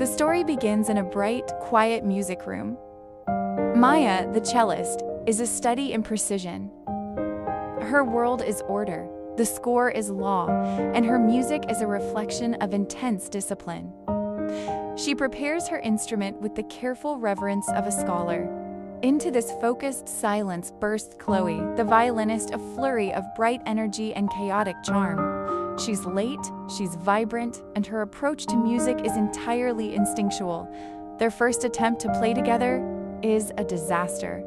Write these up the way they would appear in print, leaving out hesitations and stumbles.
The story begins in a bright, quiet music room. Maya, the cellist, is a study in precision. Her world is order, the score is law, and her music is a reflection of intense discipline. She prepares her instrument with the careful reverence of a scholar. Into this focused silence bursts Chloe, the violinist, a flurry of bright energy and chaotic charm. She's late, she's vibrant, and her approach to music is entirely instinctual. Their first attempt to play together is a disaster.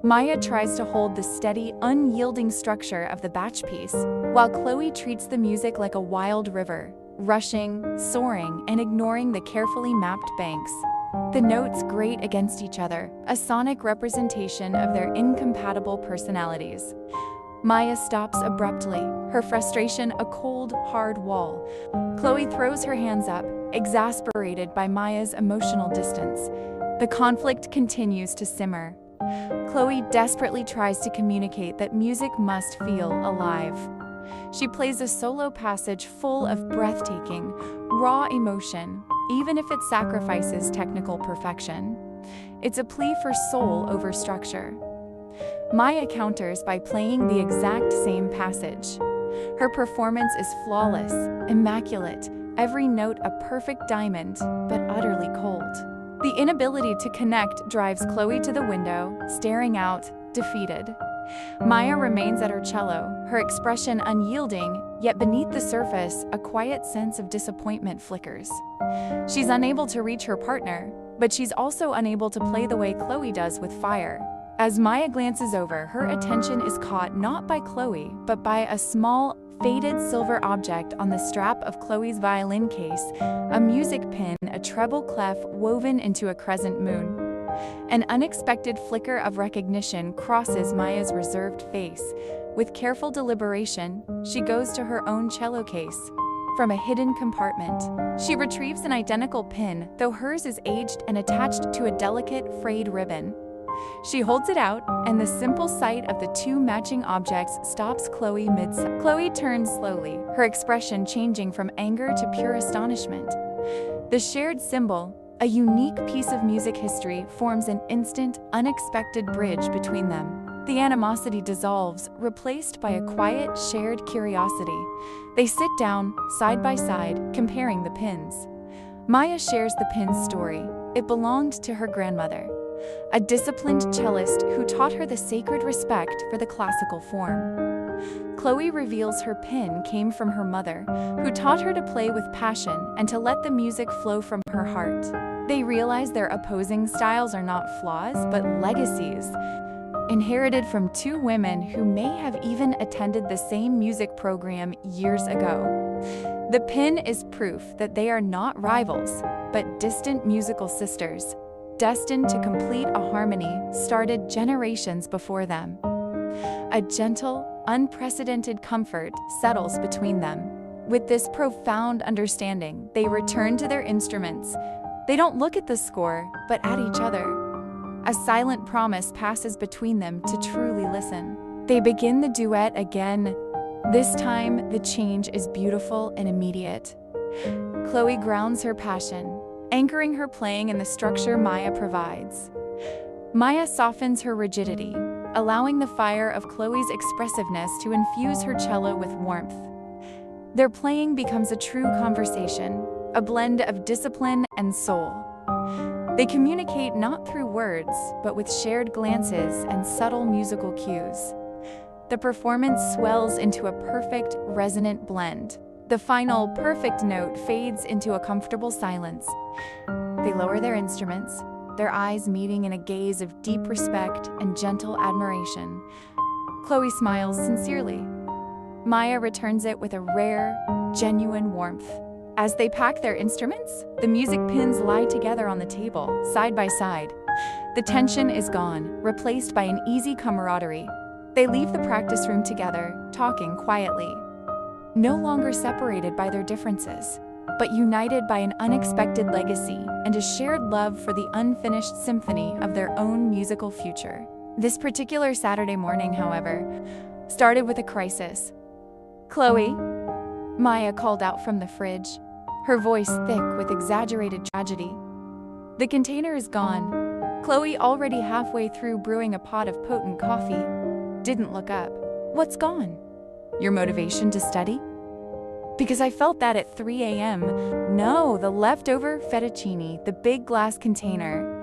Maya tries to hold the steady, unyielding structure of the Bach piece, while Chloe treats the music like a wild river, rushing, soaring, and ignoring the carefully mapped banks. The notes grate against each other, a sonic representation of their incompatible personalities. Maya stops abruptly, her frustration a cold, hard wall. Chloe throws her hands up, exasperated by Maya's emotional distance. The conflict continues to simmer. Chloe desperately tries to communicate that music must feel alive. She plays a solo passage full of breathtaking, raw emotion, even if it sacrifices technical perfection. It's a plea for soul over structure. Maya counters by playing the exact same passage. Her performance is flawless, immaculate, every note a perfect diamond, but utterly cold. The inability to connect drives Chloe to the window, staring out, defeated. Maya remains at her cello, her expression unyielding, yet beneath the surface, a quiet sense of disappointment flickers. She's unable to reach her partner, but she's also unable to play the way Chloe does with fire. As Maya glances over, her attention is caught not by Chloe, but by a small, faded silver object on the strap of Chloe's violin case, a music pin, a treble clef woven into a crescent moon. An unexpected flicker of recognition crosses Maya's reserved face. With careful deliberation, she goes to her own cello case. From a hidden compartment, she retrieves an identical pin, though hers is aged and attached to a delicate, frayed ribbon. She holds it out, and the simple sight of the two matching objects stops Chloe mid-sentence. Chloe turns slowly, her expression changing from anger to pure astonishment. The shared symbol, a unique piece of music history, forms an instant, unexpected bridge between them. The animosity dissolves, replaced by a quiet, shared curiosity. They sit down, side by side, comparing the pins. Maya shares the pin's story. It belonged to her grandmother, a disciplined cellist who taught her the sacred respect for the classical form. Chloe reveals her pin came from her mother, who taught her to play with passion and to let the music flow from her heart. They realize their opposing styles are not flaws, but legacies, inherited from two women who may have even attended the same music program years ago. The pin is proof that they are not rivals, but distant musical sisters, destined to complete a harmony started generations before them. A gentle, unprecedented comfort settles between them. With this profound understanding, they return to their instruments. They don't look at the score, but at each other. A silent promise passes between them to truly listen. They begin the duet again. This time, the change is beautiful and immediate. Chloe grounds her passion, anchoring her playing in the structure Maya provides. Maya softens her rigidity, allowing the fire of Chloe's expressiveness to infuse her cello with warmth. Their playing becomes a true conversation, a blend of discipline and soul. They communicate not through words, but with shared glances and subtle musical cues. The performance swells into a perfect, resonant blend. The final, perfect note fades into a comfortable silence. They lower their instruments, their eyes meeting in a gaze of deep respect and gentle admiration. Chloe smiles sincerely. Maya returns it with a rare, genuine warmth. As they pack their instruments, the music pins lie together on the table, side by side. The tension is gone, replaced by an easy camaraderie. They leave the practice room together, talking quietly. No longer separated by their differences, but united by an unexpected legacy and a shared love for the unfinished symphony of their own musical future. This particular Saturday morning, however, started with a crisis. "Chloe," Maya called out from the fridge, her voice thick with exaggerated tragedy. The container is gone. Chloe, already halfway through brewing a pot of potent coffee, didn't look up. What's gone? Your motivation to study? Because I felt that at 3 a.m. No, the leftover fettuccine, the big glass container.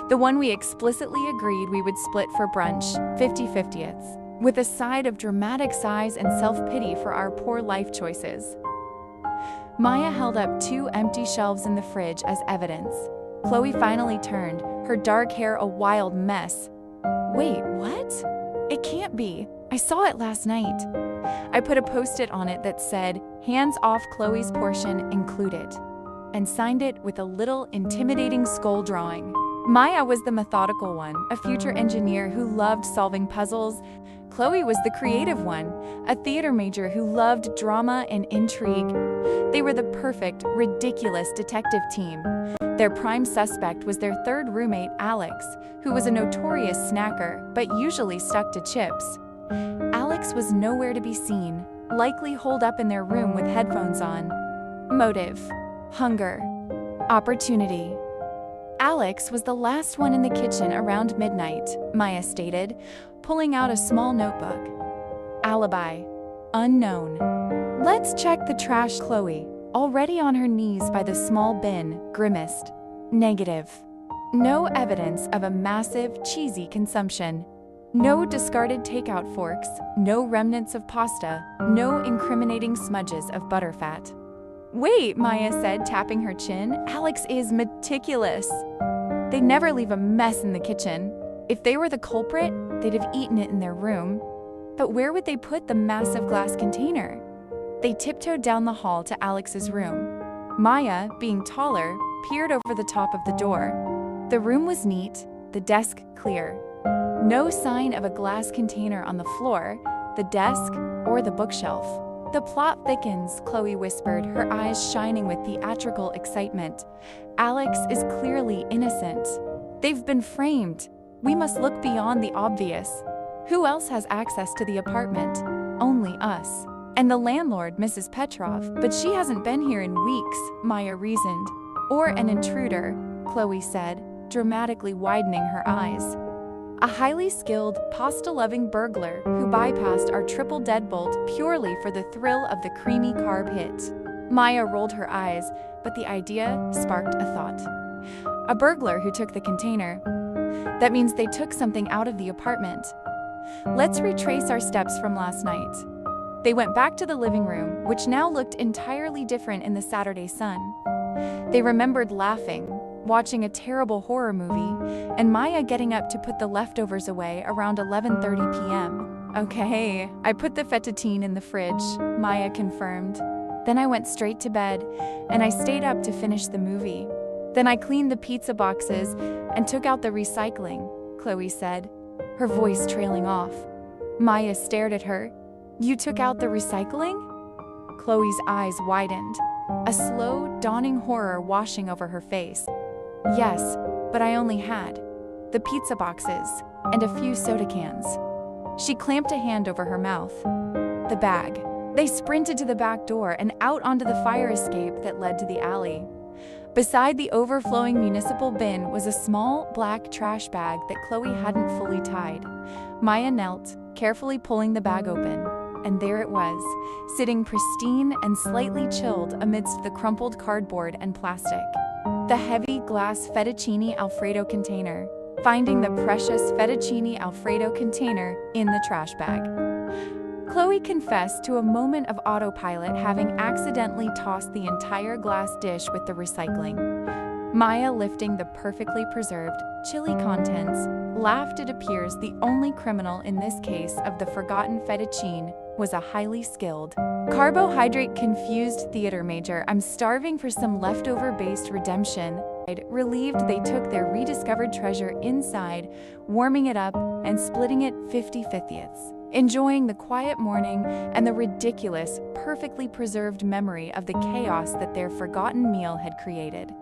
The one we explicitly agreed we would split for brunch, 50/50ths, with a side of dramatic sighs and self-pity for our poor life choices. Maya held up 2 empty shelves in the fridge as evidence. Chloe finally turned, her dark hair a wild mess. Wait, what? It can't be. I saw it last night. I put a post-it on it that said, "Hands off Chloe's portion included," and signed it with a little intimidating skull drawing. Maya was the methodical one, a future engineer who loved solving puzzles. Chloe was the creative one, a theater major who loved drama and intrigue. They were the perfect, ridiculous detective team. Their prime suspect was their third roommate, Alex, who was a notorious snacker, but usually stuck to chips. Alex was nowhere to be seen, likely holed up in their room with headphones on. Motive: hunger. Opportunity. Alex was the last one in the kitchen around midnight, Maya stated, pulling out a small notebook. Alibi: unknown. Let's check the trash. Chloe, already on her knees by the small bin, grimaced. Negative. No evidence of a massive, cheesy consumption. No discarded takeout forks, no remnants of pasta, no incriminating smudges of butterfat. Wait, Maya said, tapping her chin. Alex is meticulous. They never leave a mess in the kitchen. If they were the culprit, they'd have eaten it in their room. But where would they put the massive glass container? They tiptoed down the hall to Alex's room. Maya, being taller, peered over the top of the door. The room was neat, the desk clear. No sign of a glass container on the floor, the desk, or the bookshelf. The plot thickens, Chloe whispered, her eyes shining with theatrical excitement. Alex is clearly innocent. They've been framed. We must look beyond the obvious. Who else has access to the apartment? Only us. And the landlord, Mrs. Petrov, but she hasn't been here in weeks, Maya reasoned. Or an intruder, Chloe said, dramatically widening her eyes. A highly skilled, pasta-loving burglar who bypassed our triple deadbolt purely for the thrill of the creamy carb hit. Maya rolled her eyes, but the idea sparked a thought. A burglar who took the container. That means they took something out of the apartment. Let's retrace our steps from last night. They went back to the living room, which now looked entirely different in the Saturday sun. They remembered laughing, watching a terrible horror movie, and Maya getting up to put the leftovers away around 11:30 p.m. Okay, I put the fettuccine in the fridge, Maya confirmed. Then I went straight to bed, and I stayed up to finish the movie. Then I cleaned the pizza boxes and took out the recycling, Chloe said, her voice trailing off. Maya stared at her. You took out the recycling? Chloe's eyes widened, a slow, dawning horror washing over her face. Yes, but I only had the pizza boxes and a few soda cans. She clamped a hand over her mouth. The bag. They sprinted to the back door and out onto the fire escape that led to the alley. Beside the overflowing municipal bin was a small, black trash bag that Chloe hadn't fully tied. Maya knelt, carefully pulling the bag open, and there it was, sitting pristine and slightly chilled amidst the crumpled cardboard and plastic. The heavy glass fettuccine Alfredo container, finding the precious fettuccine Alfredo container in the trash bag. Chloe confessed to a moment of autopilot, having accidentally tossed the entire glass dish with the recycling. Maya, lifting the perfectly preserved, chili contents, laughed. It appears the only criminal in this case of the forgotten fettuccine was a highly skilled, carbohydrate-confused theater major. I'm starving for some leftover-based redemption. Relieved they took their rediscovered treasure inside, warming it up and splitting it 50/50ths. Enjoying the quiet morning and the ridiculous, perfectly preserved memory of the chaos that their forgotten meal had created.